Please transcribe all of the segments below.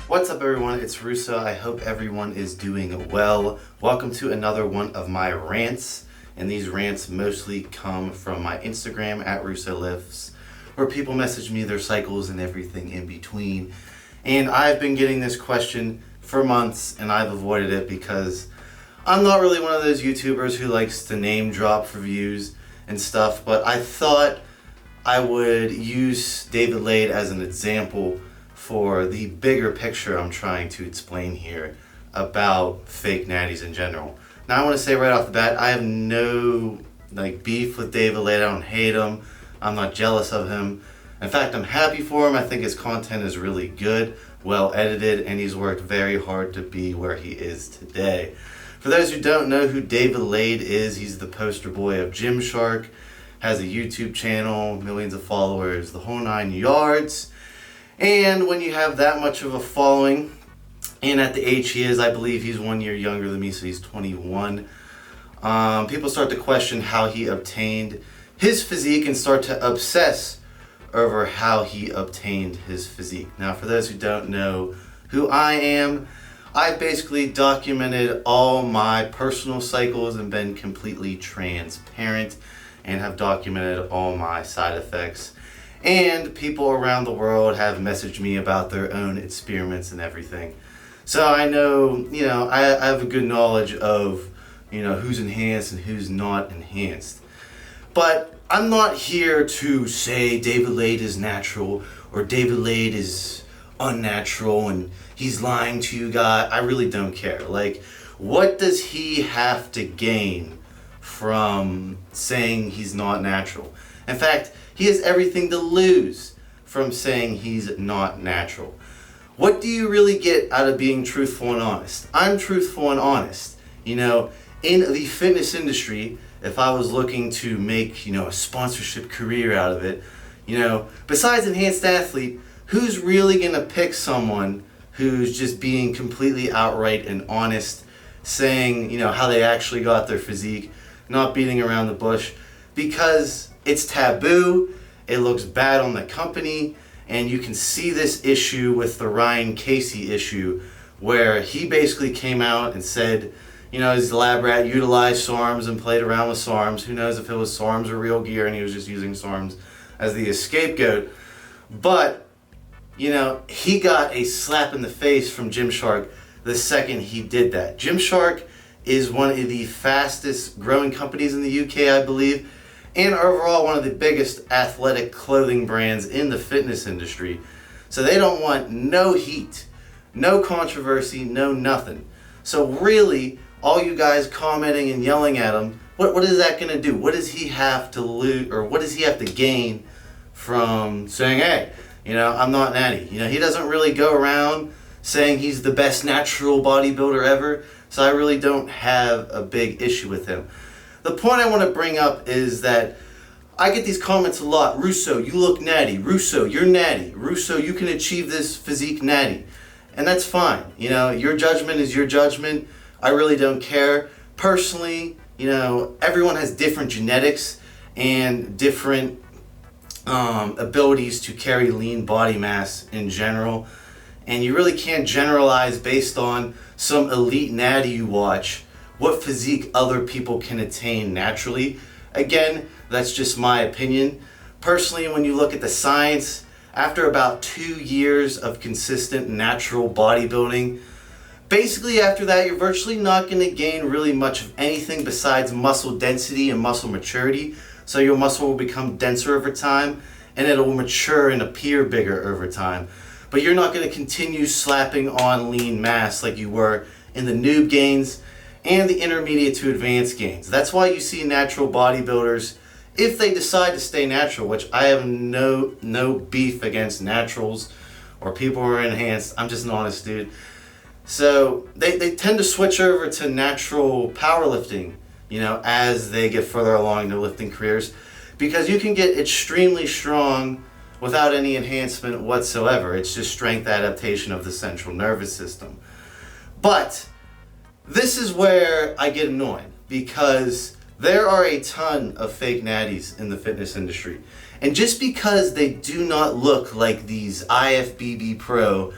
What's up everyone, it's Russo. I hope everyone is doing well. Welcome to another one of my rants, and these rants mostly come from my Instagram at RussoLifts, where people message me their cycles and everything in between. And I've been getting this question for months and I've avoided it because I'm not really one of those YouTubers who likes to name drop for views and stuff, but I thought I would use David Lade as an example for the bigger picture I'm trying to explain here about fake natties in general. Now I want to say right off the bat, I have no beef with David Lade. I don't hate him. I'm not jealous of him. In fact, I'm happy for him. I think his content is really good, well edited, and he's worked very hard to be where he is today. For those who don't know who David Lade is, he's the poster boy of Gymshark, has a YouTube channel, millions of followers, the whole 9 yards. And when you have that much of a following, and at the age he is, I believe he's 1 year younger than me, so he's 21, people start to question how he obtained his physique and start to obsess over how he obtained his physique. Now, for those who don't know who I am, I've basically documented all my personal cycles and been completely transparent and have documented all my side effects. And people around the world have messaged me about their own experiments and everything. So I know, I have a good knowledge of, who's enhanced and who's not enhanced. But I'm not here to say David Lade is natural or David Lade is unnatural and he's lying to you guys. I really don't care. What does he have to gain from saying he's not natural? In fact, he has everything to lose from saying he's not natural. What do you really get out of being truthful and honest? I'm truthful and honest. In the fitness industry, if I was looking to make, a sponsorship career out of it, besides enhanced athlete, who's really going to pick someone who's just being completely outright and honest, saying, how they actually got their physique, not beating around the bush? Because it's taboo, it looks bad on the company, and you can see this issue with the Ryan Casey issue, where he basically came out and said, his lab rat utilized SARMS and played around with SARMS. Who knows if it was SARMS or real gear and he was just using SARMS as the scapegoat. But, he got a slap in the face from Gymshark the second he did that. Gymshark is one of the fastest growing companies in the UK, I believe, and overall one of the biggest athletic clothing brands in the fitness industry. So they don't want no heat, no controversy, no nothing. So really, all you guys commenting and yelling at him, what is that going to do? What does he have to lose, or what does he have to gain from saying, hey, I'm not natty? He doesn't really go around saying he's the best natural bodybuilder ever, so I really don't have a big issue with him. The point I want to bring up is that I get these comments a lot. Russo, you look natty. Russo, you're natty. Russo, you can achieve this physique natty. And that's fine. Your judgment is your judgment. I really don't care. Personally, everyone has different genetics and different abilities to carry lean body mass in general. And you really can't generalize based on some elite natty you watch what physique other people can attain naturally. Again, that's just my opinion. Personally, when you look at the science, after about 2 years of consistent natural bodybuilding, basically after that, you're virtually not going to gain really much of anything besides muscle density and muscle maturity. So your muscle will become denser over time, and it will mature and appear bigger over time. But you're not going to continue slapping on lean mass like you were in the noob gains and the intermediate to advanced gains. That's why you see natural bodybuilders, if they decide to stay natural, which I have no beef against naturals or people who are enhanced. I'm just an honest dude. So they tend to switch over to natural powerlifting, as they get further along in their lifting careers, because you can get extremely strong without any enhancement whatsoever. It's just strength adaptation of the central nervous system. But this is where I get annoyed, because there are a ton of fake natties in the fitness industry. And just because they do not look like these IFBB Pro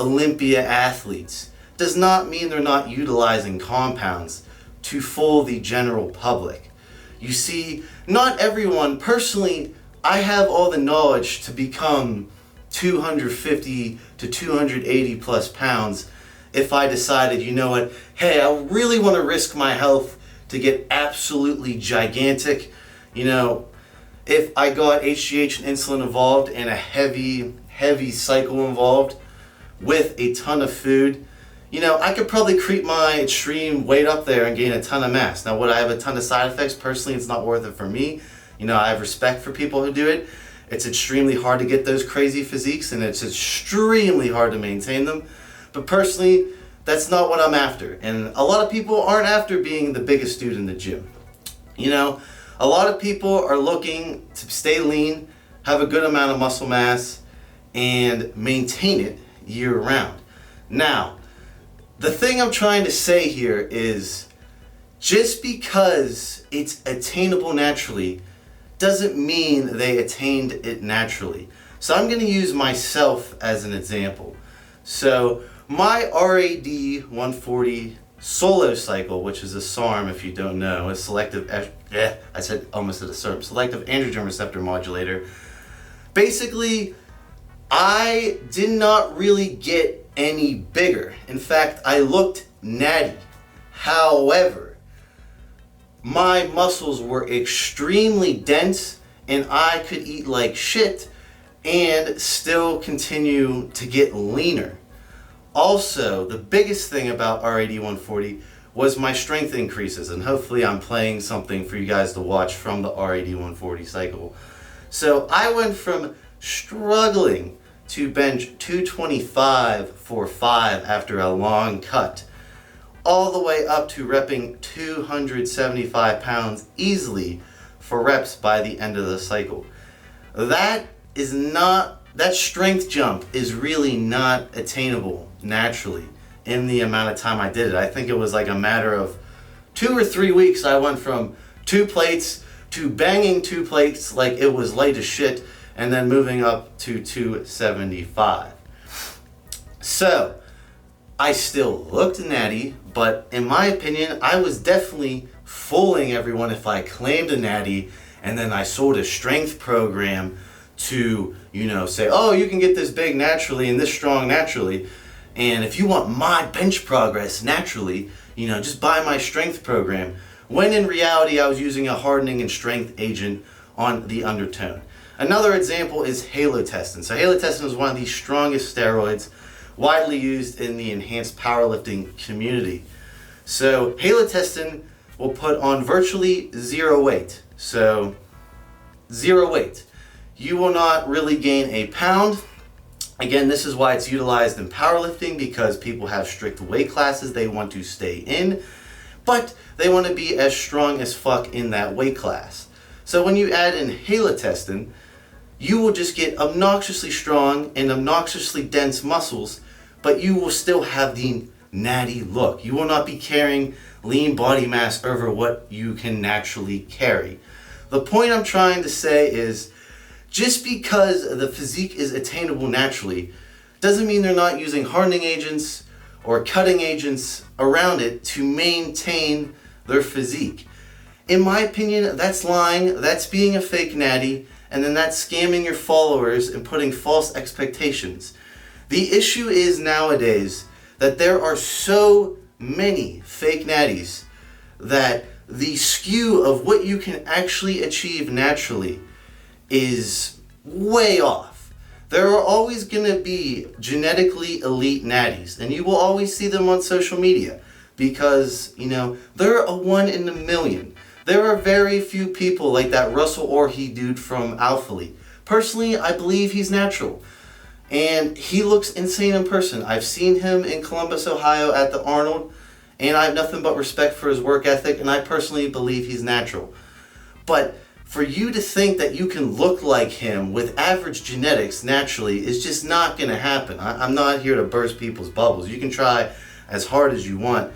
Olympia athletes does not mean they're not utilizing compounds to fool the general public. You see, not everyone, personally, I have all the knowledge to become 250 to 280 plus pounds if I decided, you know what, hey, I really want to risk my health to get absolutely gigantic. You know, if I got HGH and insulin involved and a heavy cycle involved with a ton of food, you know, I could probably creep my extreme weight up there and gain a ton of mass. Now, would I have a ton of side effects? Personally, it's not worth it for me. You know, I have respect for people who do it. It's extremely hard to get those crazy physiques, and it's extremely hard to maintain them. But personally, that's not what I'm after. And a lot of people aren't after being the biggest dude in the gym. You know, a lot of people are looking to stay lean, have a good amount of muscle mass, and maintain it year round. Now, the thing I'm trying to say here is just because it's attainable naturally doesn't mean they attained it naturally. So I'm going to use myself as an example. So my RAD 140 solo cycle, which is a SARM if you don't know, a selective, I said almost at a SERM, selective androgen receptor modulator. Basically, I did not really get any bigger. In fact, I looked natty. However, my muscles were extremely dense and I could eat like shit and still continue to get leaner. Also, the biggest thing about RAD 140 was my strength increases, and hopefully I'm playing something for you guys to watch from the RAD 140 cycle. So I went from struggling to bench 225 for 5 after a long cut, all the way up to repping 275 pounds easily for reps by the end of the cycle. That strength jump is really not attainable naturally in the amount of time I did it. I think it was like a matter of 2 or 3 weeks. I went from 2 plates to banging 2 plates like it was light as shit, and then moving up to 275. So I still looked natty, but in my opinion, I was definitely fooling everyone if I claimed a natty and then I sold a strength program to, you know, say, oh, you can get this big naturally and this strong naturally. And if you want my bench progress naturally, you know, just buy my strength program. When in reality, I was using a hardening and strength agent on the undertone. Another example is halotestin. So halotestin is one of the strongest steroids widely used in the enhanced powerlifting community. So halotestin will put on virtually zero weight. So zero weight. You will not really gain a pound. Again, this is why it's utilized in powerlifting, because people have strict weight classes they want to stay in, but they want to be as strong as fuck in that weight class. So when you add in halotestin, you will just get obnoxiously strong and obnoxiously dense muscles, but you will still have the natty look. You will not be carrying lean body mass over what you can naturally carry. The point I'm trying to say is, just because the physique is attainable naturally doesn't mean they're not using hardening agents or cutting agents around it to maintain their physique. In my opinion, that's lying, that's being a fake natty, and then that's scamming your followers and putting false expectations. The issue is nowadays that there are so many fake natties that the skew of what you can actually achieve naturally is way off. There are always going to be genetically elite natties, and you will always see them on social media because, you know, they're a 1 in a million. There are very few people like that Russell Orhe dude from Alphalete. Personally, I believe he's natural, and he looks insane in person. I've seen him in Columbus, Ohio at the Arnold, and I have nothing but respect for his work ethic, and I personally believe he's natural. But for you to think that you can look like him with average genetics naturally is just not going to happen. I'm not here to burst people's bubbles. You can try as hard as you want,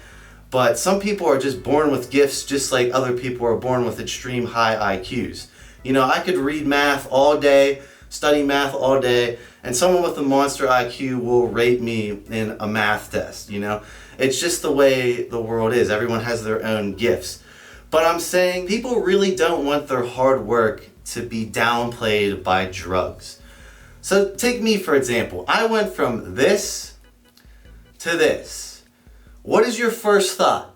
but some people are just born with gifts just like other people are born with extreme high IQs. You know, I could read math all day, study math all day, and someone with a monster IQ will rate me in a math test, you know? It's just the way the world is. Everyone has their own gifts. But I'm saying people really don't want their hard work to be downplayed by drugs. So take me for example. I went from this to this. What is your first thought?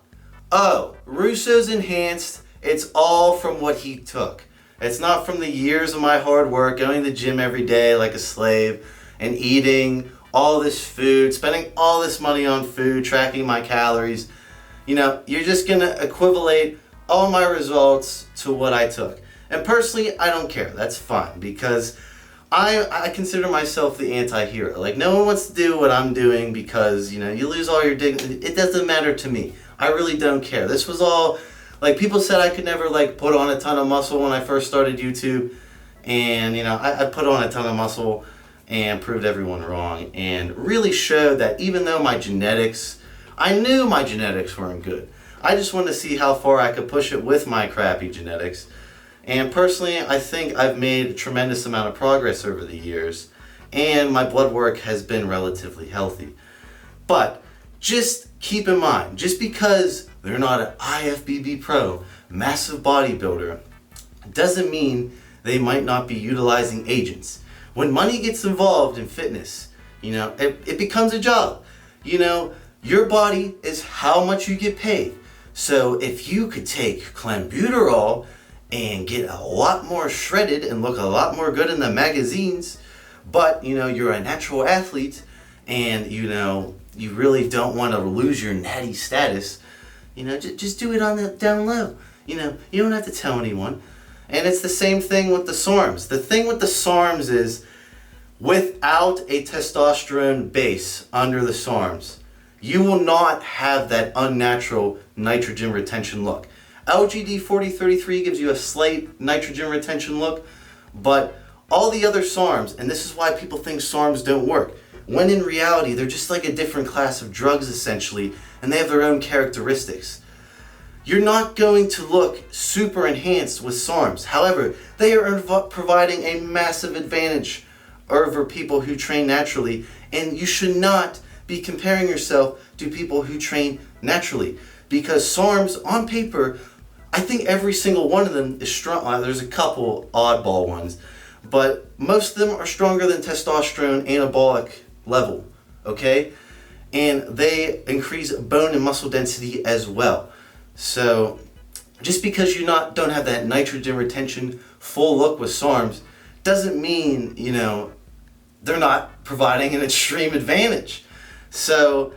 Oh, Russo's enhanced. It's all from what he took. It's not from the years of my hard work, going to the gym every day like a slave, and eating all this food, spending all this money on food, tracking my calories. You know, you're just gonna equivalate all my results to what I took. And personally, I don't care. That's fine, because I consider myself the anti-hero. Like, no one wants to do what I'm doing because, you know, you lose all your dignity. It doesn't matter to me. I really don't care. This was all, like, people said I could never, like, put on a ton of muscle when I first started YouTube. And, you know, I put on a ton of muscle and proved everyone wrong. And really showed that even though my genetics, I knew my genetics weren't good. I just wanted to see how far I could push it with my crappy genetics. And personally, I think I've made a tremendous amount of progress over the years, and my blood work has been relatively healthy. But just keep in mind, just because they're not an IFBB pro, massive bodybuilder, doesn't mean they might not be utilizing agents. When money gets involved in fitness, you know, it becomes a job. You know, your body is how much you get paid. So if you could take clenbuterol and get a lot more shredded and look a lot more good in the magazines, but, you know, you're a natural athlete and, you know, you really don't want to lose your natty status, you know, just do it on the down low. You know, you don't have to tell anyone. And it's the same thing with the SARMS. The thing with the SARMS is, without a testosterone base under the SARMS, you will not have that unnatural nitrogen retention look. LGD 4033 gives you a slight nitrogen retention look, but all the other SARMs, and this is why people think SARMs don't work, when in reality they're just like a different class of drugs essentially, and they have their own characteristics. You're not going to look super enhanced with SARMs. However, they are providing a massive advantage over people who train naturally, and you should not be comparing yourself to people who train naturally, because SARMs on paper, I think every single one of them is strong. There's a couple oddball ones, but most of them are stronger than testosterone anabolic level, okay? And they increase bone and muscle density as well. So just because you don't have that nitrogen retention full look with SARMs doesn't mean, you know, they're not providing an extreme advantage. So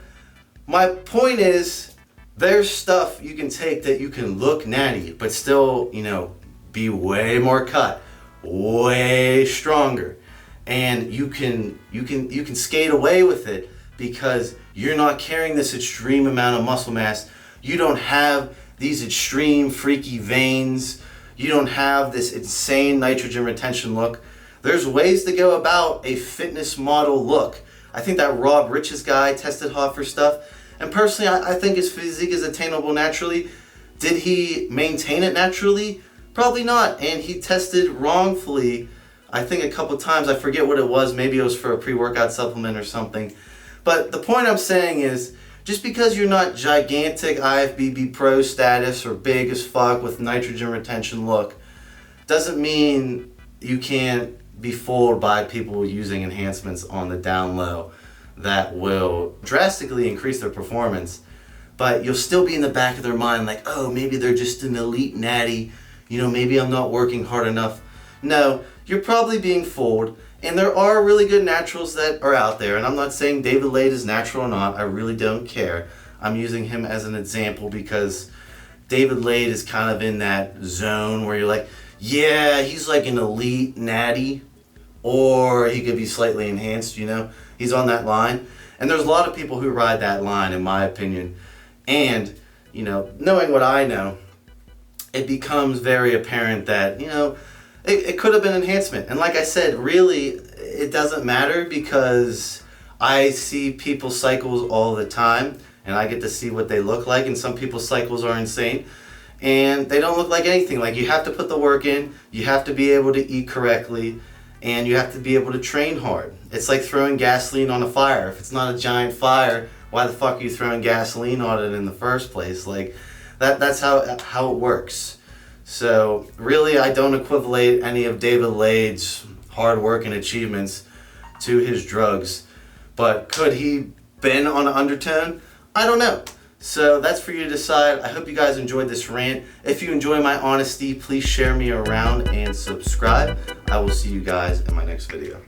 my point is, there's stuff you can take that you can look natty, but still, you know, be way more cut, way stronger, and you can skate away with it because you're not carrying this extreme amount of muscle mass. You don't have these extreme freaky veins. You don't have this insane nitrogen retention look. There's ways to go about a fitness model look. I think that Rob Rich's guy tested hot for stuff. And personally, I think his physique is attainable naturally. Did he maintain it naturally? Probably not. And he tested wrongfully, I think a couple times. I forget what it was. Maybe it was for a pre-workout supplement or something. But the point I'm saying is, just because you're not gigantic IFBB pro status or big as fuck with nitrogen retention look, doesn't mean you can't be fooled by people using enhancements on the down low that will drastically increase their performance, but you'll still be in the back of their mind like, oh, maybe they're just an elite natty, you know, maybe I'm not working hard enough. No, you're probably being fooled, and there are really good naturals that are out there, and I'm not saying David Lade is natural or not. I really don't care. I'm using him as an example because David Lade is kind of in that zone where you're like, yeah, he's like an elite natty, or he could be slightly enhanced, you know. He's on that line. And there's a lot of people who ride that line, in my opinion. And, you know, knowing what I know, it becomes very apparent that, you know, it could have been enhancement. And like I said, really, it doesn't matter because I see people's cycles all the time, and I get to see what they look like, and some people's cycles are insane. And they don't look like anything. Like, you have to put the work in, you have to be able to eat correctly, and you have to be able to train hard. It's like throwing gasoline on a fire. If it's not a giant fire, why the fuck are you throwing gasoline on it in the first place? Like, that's how it works. So really, I don't equivalate any of David Lade's hard work and achievements to his drugs. But could he been on an undertone? I don't know. So that's for you to decide. I hope you guys enjoyed this rant. If you enjoy my honesty, please share me around and subscribe. I will see you guys in my next video.